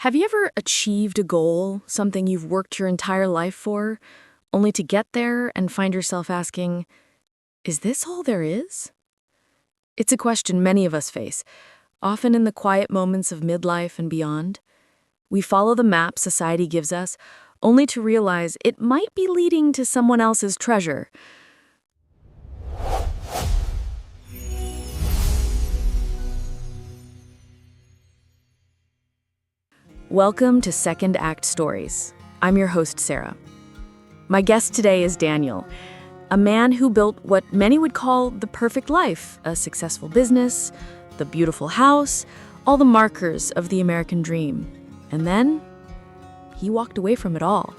Have you ever achieved a goal, something you've worked your entire life for, only to get there and find yourself asking, is this all there is? It's a question many of us face, often in the quiet moments of midlife and beyond. We follow the map society gives us, only to realize it might be leading to someone else's treasure. Welcome to Second Act Stories. I'm your host, Sarah. My guest today is Daniel, a man who built what many would call the perfect life, a successful business, the beautiful house, all the markers of the American dream. And then, he walked away from it all.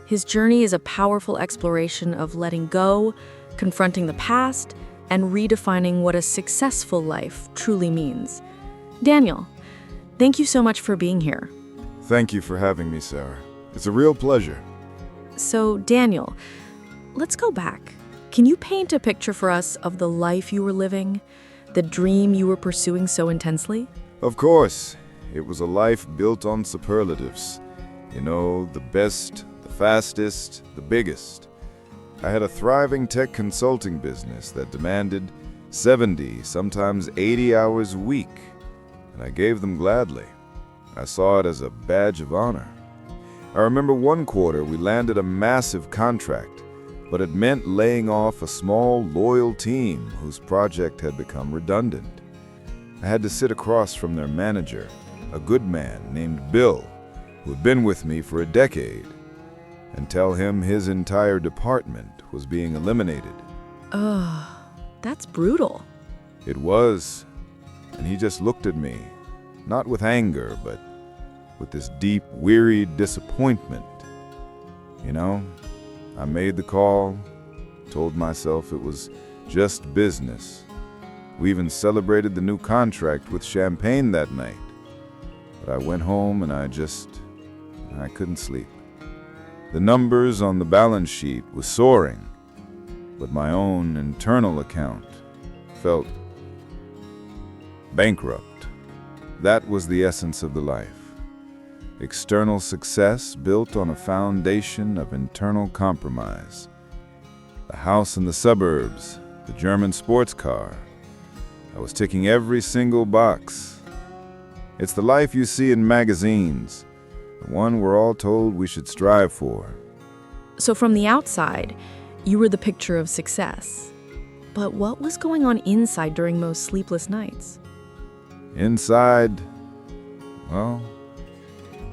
His journey is a powerful exploration of letting go, confronting the past, and redefining what a successful life truly means. Daniel, thank you so much for being here. Thank you for having me, Sarah. It's a real pleasure. So, Daniel, let's go back. Can you paint a picture for us of the life you were living, the dream you were pursuing so intensely? Of course, it was a life built on superlatives. You know, the best, the fastest, the biggest. I had a thriving tech consulting business that demanded 70, sometimes 80 hours a week, and I gave them gladly. I saw it as a badge of honor. I remember one quarter we landed a massive contract, but it meant laying off a small, loyal team whose project had become redundant. I had to sit across from their manager, a good man named Bill, who had been with me for a decade, and tell him his entire department was being eliminated. That's brutal. It was, and he just looked at me, not with anger, but with this deep, wearied disappointment. You know, I made the call, told myself it was just business. We even celebrated the new contract with champagne that night. But I went home and I couldn't sleep. The numbers on the balance sheet were soaring, but my own internal account felt bankrupt. That was the essence of the life. External success built on a foundation of internal compromise. The house in the suburbs, the German sports car. I was ticking every single box. It's the life you see in magazines, the one we're all told we should strive for. So from the outside, you were the picture of success. But what was going on inside during those sleepless nights? Inside, well,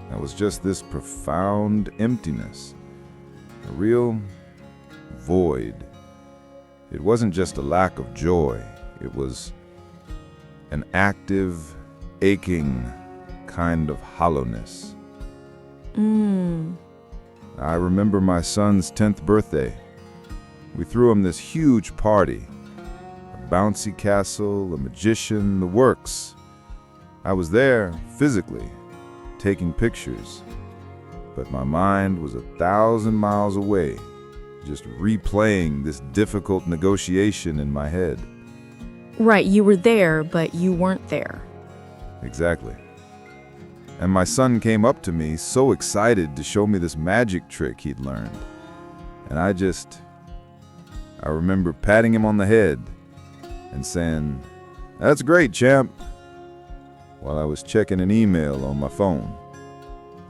that was just this profound emptiness, a real void. It wasn't just a lack of joy, it was an active, aching kind of hollowness. I remember my son's 10th birthday. We threw him this huge party, a bouncy castle, a magician, the works. I was there physically, taking pictures, but my mind was 1,000 miles away, just replaying this difficult negotiation in my head. Right, you were there, but you weren't there. Exactly. And my son came up to me so excited to show me this magic trick he'd learned. And I remember patting him on the head and saying, "That's great, champ," while I was checking an email on my phone,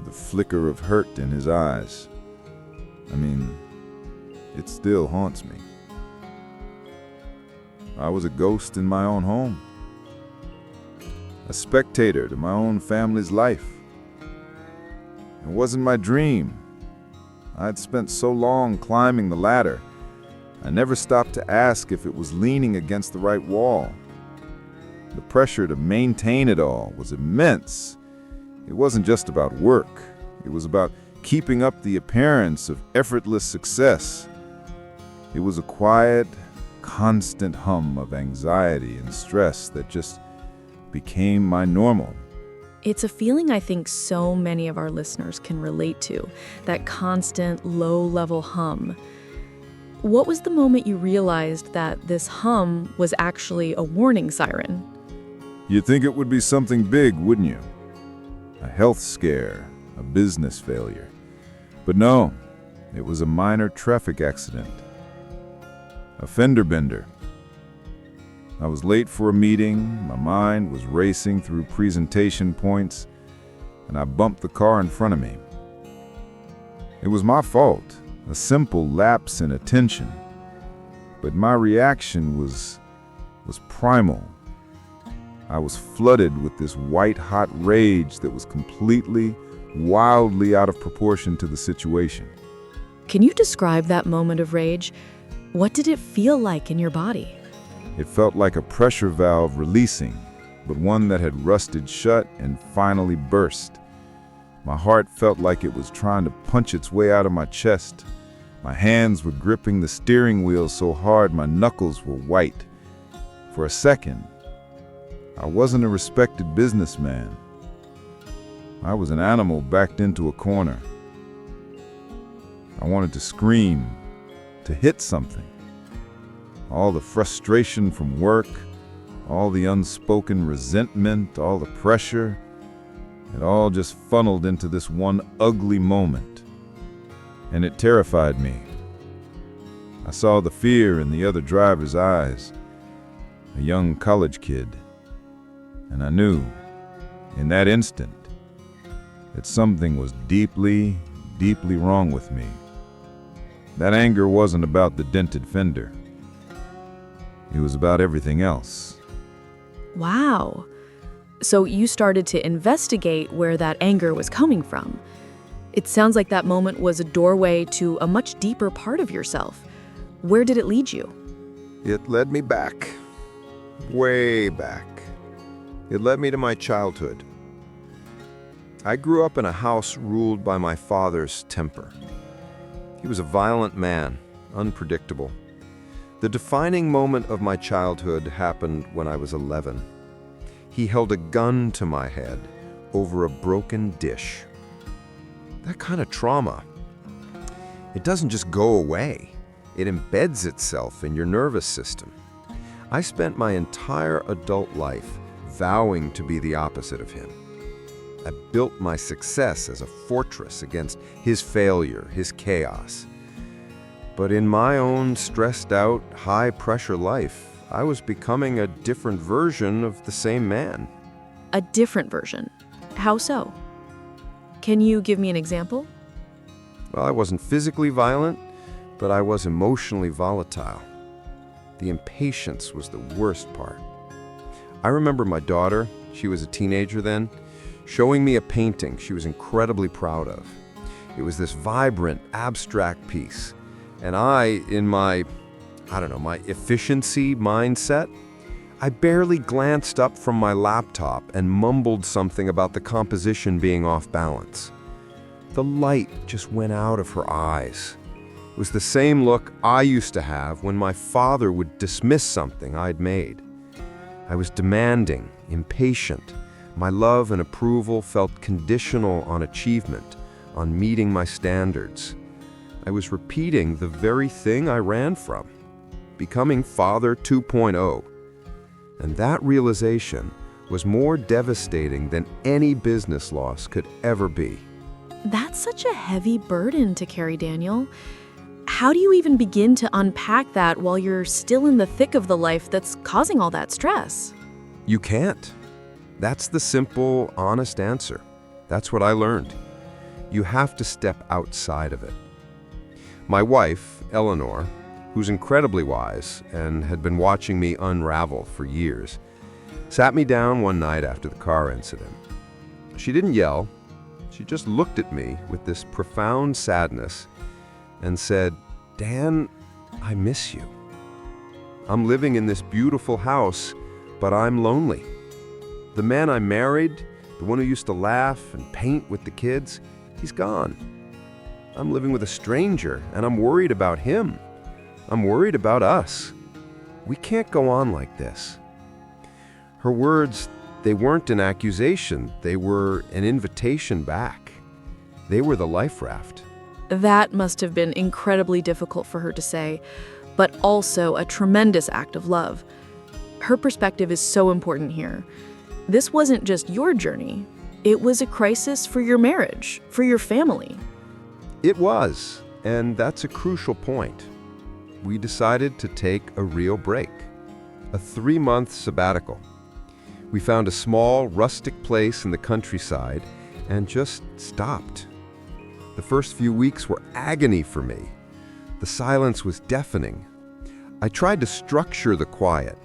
the flicker of hurt in his eyes. I mean, it still haunts me. I was a ghost in my own home, a spectator to my own family's life. It wasn't my dream. I'd spent so long climbing the ladder, I never stopped to ask if it was leaning against the right wall. The pressure to maintain it all was immense. It wasn't just about work. It was about keeping up the appearance of effortless success. It was a quiet, constant hum of anxiety and stress that just became my normal. It's a feeling I think so many of our listeners can relate to, that constant, low-level hum. What was the moment you realized that this hum was actually a warning siren? You'd think it would be something big, wouldn't you? a health scare, a business failure. But no, it was a minor traffic accident. A fender bender. I was late for a meeting, my mind was racing through presentation points, and I bumped the car in front of me. It was my fault, a simple lapse in attention, but my reaction was primal. I was flooded with this white-hot rage that was completely, wildly out of proportion to the situation. Can you describe that moment of rage? What did it feel like in your body? It felt like a pressure valve releasing, but one that had rusted shut and finally burst. My heart felt like it was trying to punch its way out of my chest. My hands were gripping the steering wheel so hard my knuckles were white. For a second, I wasn't a respected businessman. I was an animal backed into a corner. I wanted to scream, to hit something. All the frustration from work, all the unspoken resentment, all the pressure, it all just funneled into this one ugly moment. And it terrified me. I saw the fear in the other driver's eyes, a young college kid, and I knew, in that instant, that something was deeply, deeply wrong with me. That anger wasn't about the dented fender. It was about everything else. Wow. So you started to investigate where that anger was coming from. It sounds like that moment was a doorway to a much deeper part of yourself. Where did it lead you? It led me back. Way back. It led me to my childhood. I grew up in a house ruled by my father's temper. He was a violent man, unpredictable. The defining moment of my childhood happened when I was 11. He held a gun to my head over a broken dish. That kind of trauma, it doesn't just go away. It embeds itself in your nervous system. I spent my entire adult life vowing to be the opposite of him. I built my success as a fortress against his failure, his chaos. But in my own stressed out, high-pressure life, I was becoming a different version of the same man. A different version. How so? Can you give me an example? Well, I wasn't physically violent, but I was emotionally volatile. The impatience was the worst part. I remember my daughter, she was a teenager then, showing me a painting she was incredibly proud of. It was this vibrant, abstract piece. And I, in my efficiency mindset, I barely glanced up from my laptop and mumbled something about the composition being off balance. The light just went out of her eyes. It was the same look I used to have when my father would dismiss something I'd made. I was demanding, impatient. My love and approval felt conditional on achievement, on meeting my standards. I was repeating the very thing I ran from, becoming Father 2.0. And that realization was more devastating than any business loss could ever be. That's such a heavy burden to carry, Daniel. How do you even begin to unpack that while you're still in the thick of the life that's causing all that stress? You can't. That's the simple, honest answer. That's what I learned. You have to step outside of it. My wife, Eleanor, who's incredibly wise and had been watching me unravel for years, sat me down one night after the car incident. She didn't yell. She just looked at me with this profound sadness and said, "Dan, I miss you. I'm living in this beautiful house, but I'm lonely. The man I married, the one who used to laugh and paint with the kids, he's gone. I'm living with a stranger, and I'm worried about him. I'm worried about us. We can't go on like this." Her words, they weren't an accusation. They were an invitation back. They were the life raft. That must have been incredibly difficult for her to say, but also a tremendous act of love. Her perspective is so important here. This wasn't just your journey. It was a crisis for your marriage, for your family. It was, and that's a crucial point. We decided to take a real break, a 3-month sabbatical. We found a small, rustic place in the countryside and just stopped. The first few weeks were agony for me. The silence was deafening. I tried to structure the quiet.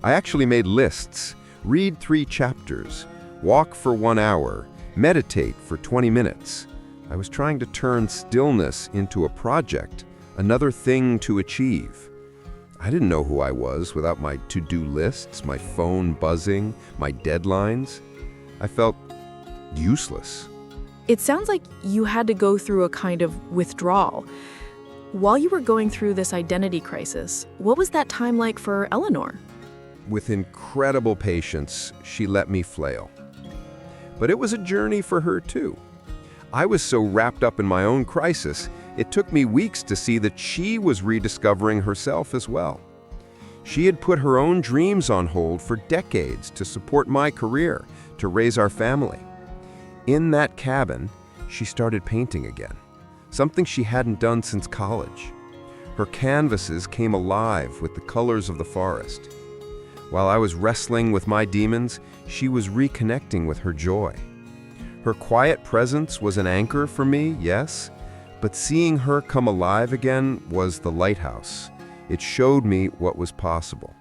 I actually made lists, read 3 chapters, walk for 1 hour, meditate for 20 minutes. I was trying to turn stillness into a project, another thing to achieve. I didn't know who I was without my to-do lists, my phone buzzing, my deadlines. I felt useless. It sounds like you had to go through a kind of withdrawal. While you were going through this identity crisis, what was that time like for Eleanor? With incredible patience, she let me flail. But it was a journey for her too. I was so wrapped up in my own crisis, it took me weeks to see that she was rediscovering herself as well. She had put her own dreams on hold for decades to support my career, to raise our family. In that cabin, she started painting again, something she hadn't done since college. Her canvases came alive with the colors of the forest. While I was wrestling with my demons, she was reconnecting with her joy. Her quiet presence was an anchor for me, yes, but seeing her come alive again was the lighthouse. It showed me what was possible.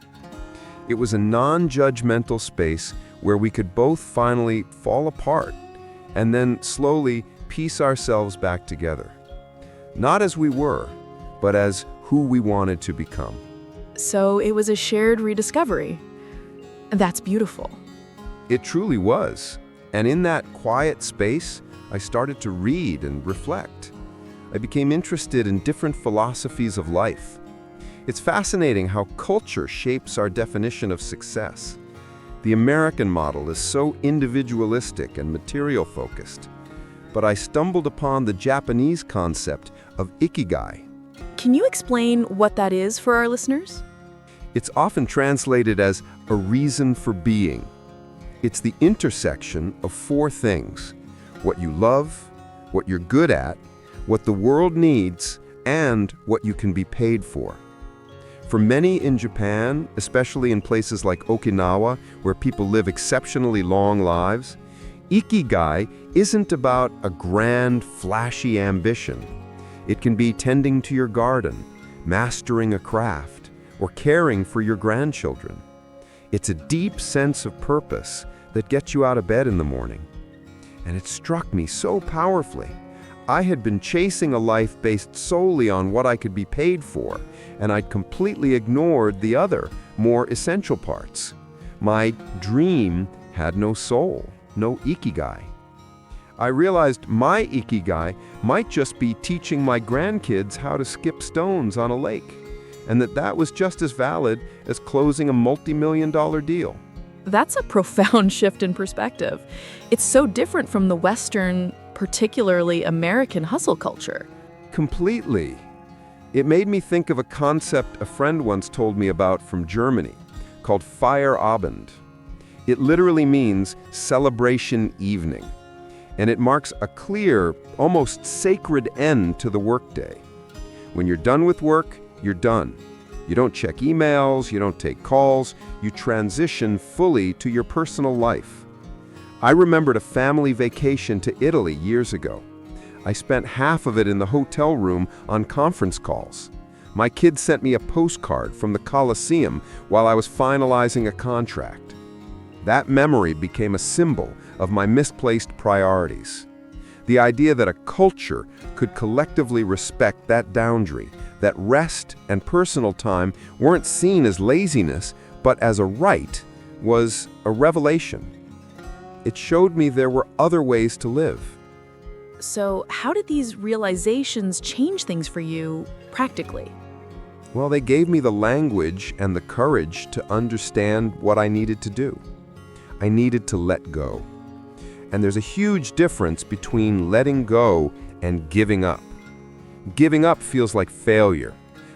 It was a non-judgmental space where we could both finally fall apart and then slowly piece ourselves back together. Not as we were, but as who we wanted to become. So it was a shared rediscovery. That's beautiful. It truly was. And in that quiet space, I started to read and reflect. I became interested in different philosophies of life. It's fascinating how culture shapes our definition of success. The American model is so individualistic and material-focused. But I stumbled upon the Japanese concept of Ikigai. Can you explain what that is for our listeners? It's often translated as a reason for being. It's the intersection of 4 things: what you love, what you're good at, what the world needs, and what you can be paid for. For many in Japan, especially in places like Okinawa, where people live exceptionally long lives, Ikigai isn't about a grand, flashy ambition. It can be tending to your garden, mastering a craft, or caring for your grandchildren. It's a deep sense of purpose that gets you out of bed in the morning. And it struck me so powerfully. I had been chasing a life based solely on what I could be paid for, and I'd completely ignored the other, more essential parts. My dream had no soul, no ikigai. I realized my ikigai might just be teaching my grandkids how to skip stones on a lake, and that was just as valid as closing a multi-million-dollar deal. That's a profound shift in perspective. It's so different from the Western, particularly American hustle culture. Completely. It made me think of a concept a friend once told me about from Germany, called Feierabend. It literally means celebration evening, and it marks a clear, almost sacred end to the workday. When you're done with work, you're done. You don't check emails, you don't take calls, you transition fully to your personal life. I remembered a family vacation to Italy years ago. I spent half of it in the hotel room on conference calls. My kids sent me a postcard from the Colosseum while I was finalizing a contract. That memory became a symbol of my misplaced priorities. The idea that a culture could collectively respect that boundary, that rest and personal time weren't seen as laziness, but as a right, was a revelation. It showed me there were other ways to live. So how did these realizations change things for you practically? Well, they gave me the language and the courage to understand what I needed to do. I needed to let go. And there's a huge difference between letting go and giving up. Giving up feels like failure.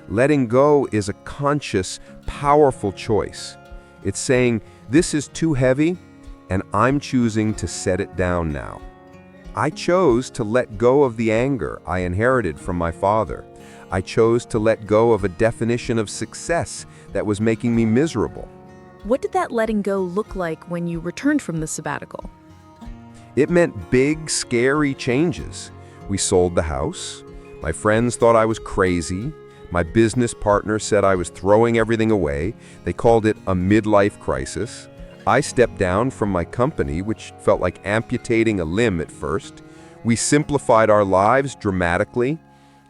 Letting go is a conscious, powerful choice. It's saying, this is too heavy, and I'm choosing to set it down now. I chose to let go of the anger I inherited from my father. I chose to let go of a definition of success that was making me miserable. What did that letting go look like when you returned from the sabbatical? It meant big, scary changes. We sold the house. My friends thought I was crazy. My business partner said I was throwing everything away. They called it a midlife crisis. I stepped down from my company, which felt like amputating a limb at first. We simplified our lives dramatically.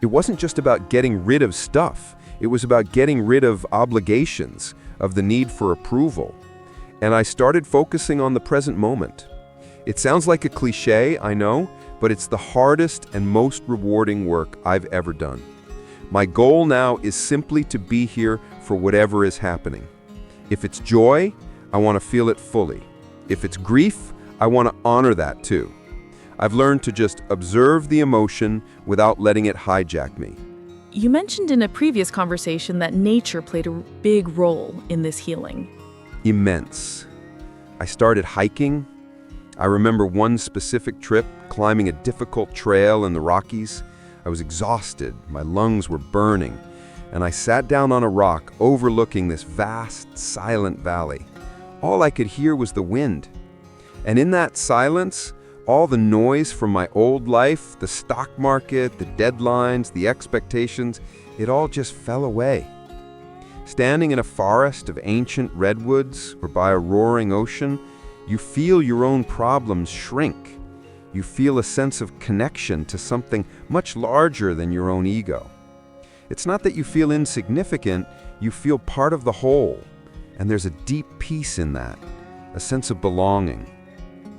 It wasn't just about getting rid of stuff. It was about getting rid of obligations, of the need for approval. And I started focusing on the present moment. It sounds like a cliche, I know, but it's the hardest and most rewarding work I've ever done. My goal now is simply to be here for whatever is happening. If it's joy, I want to feel it fully. If it's grief, I want to honor that too. I've learned to just observe the emotion without letting it hijack me. You mentioned in a previous conversation that nature played a big role in this healing. Immense. I started hiking. I remember one specific trip, climbing a difficult trail in the Rockies. I was exhausted, my lungs were burning, and I sat down on a rock overlooking this vast, silent valley. All I could hear was the wind. And in that silence, all the noise from my old life, the stock market, the deadlines, the expectations, it all just fell away. Standing in a forest of ancient redwoods or by a roaring ocean, you feel your own problems shrink. You feel a sense of connection to something much larger than your own ego. It's not that you feel insignificant, you feel part of the whole. And there's a deep peace in that, a sense of belonging.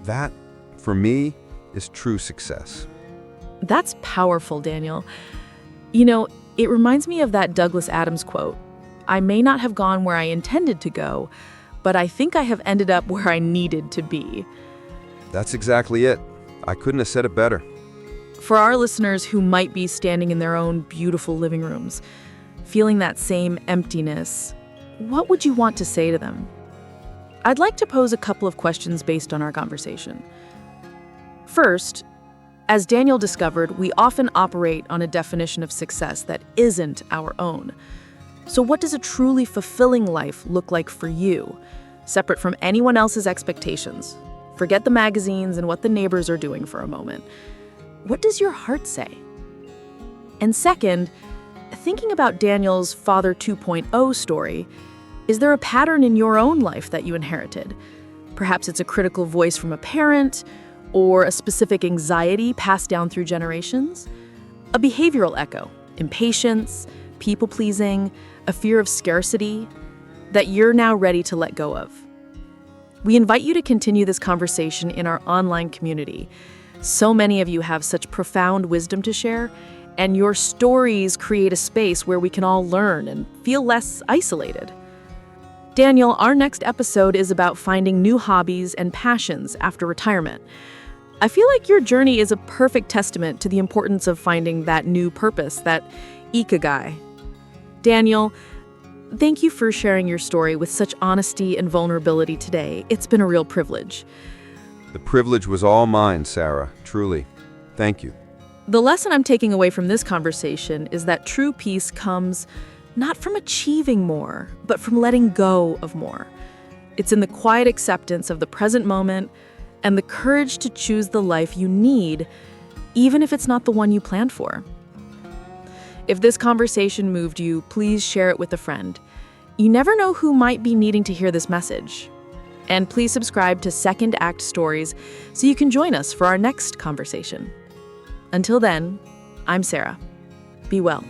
That, for me, is true success. That's powerful, Daniel. You know, it reminds me of that Douglas Adams quote, "I may not have gone where I intended to go, but I think I have ended up where I needed to be." That's exactly it. I couldn't have said it better. For our listeners who might be standing in their own beautiful living rooms, feeling that same emptiness, what would you want to say to them? I'd like to pose a couple of questions based on our conversation. First, as Daniel discovered, we often operate on a definition of success that isn't our own. So what does a truly fulfilling life look like for you, separate from anyone else's expectations? Forget the magazines and what the neighbors are doing for a moment. What does your heart say? And second, thinking about Daniel's Father 2.0 story, is there a pattern in your own life that you inherited? Perhaps it's a critical voice from a parent, or a specific anxiety passed down through generations? A behavioral echo, impatience, people-pleasing, a fear of scarcity, that you're now ready to let go of. We invite you to continue this conversation in our online community. So many of you have such profound wisdom to share, and your stories create a space where we can all learn and feel less isolated. Daniel, our next episode is about finding new hobbies and passions after retirement. I feel like your journey is a perfect testament to the importance of finding that new purpose, that Ikigai. Daniel, thank you for sharing your story with such honesty and vulnerability today. It's been a real privilege. The privilege was all mine, Sarah, truly. Thank you. The lesson I'm taking away from this conversation is that true peace comes not from achieving more, but from letting go of more. It's in the quiet acceptance of the present moment and the courage to choose the life you need, even if it's not the one you planned for. If this conversation moved you, please share it with a friend. You never know who might be needing to hear this message. And please subscribe to Second Act Stories so you can join us for our next conversation. Until then, I'm Sarah. Be well.